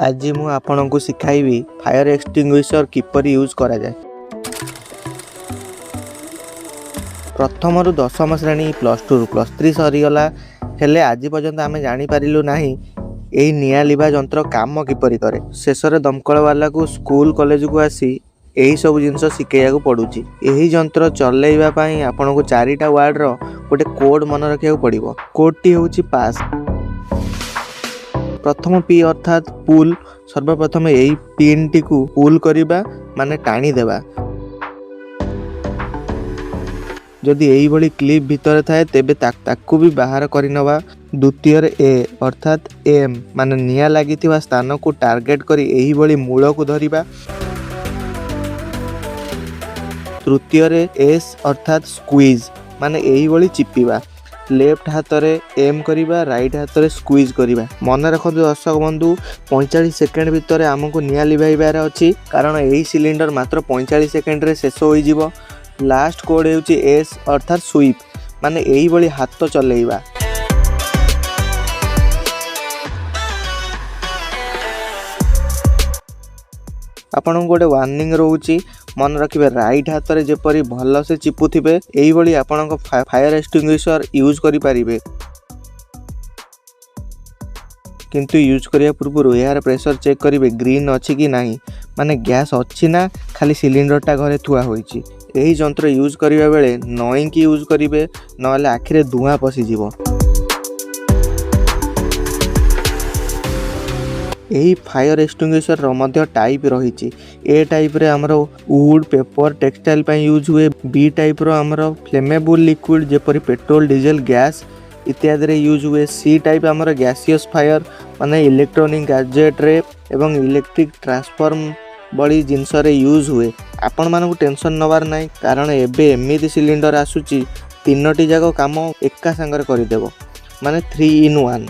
आज मु आपनको शिखाइबी fire extinguisher किपरि use करा जाए। प्रथम रु 10म श्रेणी +2 रु +3 सरीगला हेले आज पर्यंत आम जानीपारू ना यही निआ लिभा यंत्र काम किपरि करे। शेष में दमकल वाला को स्कूल कॉलेज को आसी यही सब जिनस शिखेया पड़ुची। यही यंत्र चलैवाई आपन को 4टा वार्ड रो गोटे कोड मन रखा पड़ो। कोडटी हूँ पास। प्रथम पी अर्थात पुल। सर्वप्रथम यही पिन टी को पुल करिबा माने टाणी देबा। जदि यही भली क्लिप भितर थाए तेबे ताकू भी बाहर करिनवा। द्वितीय ए अर्थात एम माने निया लागिथिबा स्थान को टार्गेट करी यही भली मूल को धरिबा। तृतीय एस अर्थात स्क्वीज माने यही भली चिपिबा। लेफ्ट हाथ रे एम करिबा, राइट हाथ रे स्क्वीज करिबा। मन रखु दर्शक बंधु 45 सेकेंड भितर आमको निया लिभाइबार अछि, कारण यही सिलिंडर मात्र 45 सेकेंड रे शेष होई जिवो। लास्ट कोड हेउची एस अर्थात स्वीप माने यही भली हाथ चलेइबा। आपन गोटे वार्निंग रोची, मन रखिबे राइट हाथ रे जेपरी भल से चिपुथिबे एही भली आपन फायर एक्सटिंग्विशर यूज करि परिबे। किंतु यूज करिया पूर्व यार प्रेशर चेक करिवे ग्रीन अछि कि नाही, माने गैस अछि ना खाली सिलिंडर टा घरे थुआ होईची। यही यंत्र यूज करिवा बेले नई की यूज करिवे, नले आखिरे धुआं पसी जिवो। यही फायर एक्सटिंग्विशर रो मध्य टाइप रही। ए टाइप रे हमरो वुड पेपर टेक्सटाइल पई यूज हुए। बी टाइप रो हमरो फ्लेमेबल लिक्विड जेपरी पेट्रोल डीजल गैस इत्यादि रे यूज हुए। सी टाइप हमरो गैसियस फायर माने इलेक्ट्रॉनिक गैजेट रे एवं इलेक्ट्रिक ट्रांसफॉर्म बड़ी जिनस रे यूज हुए। आपण मानकु टेंशन नवार नाही, कारण एबे एमिति सिलिंडर आसुची 3टी जाक काम एका संगर करिदेबो, माने 3 in 1।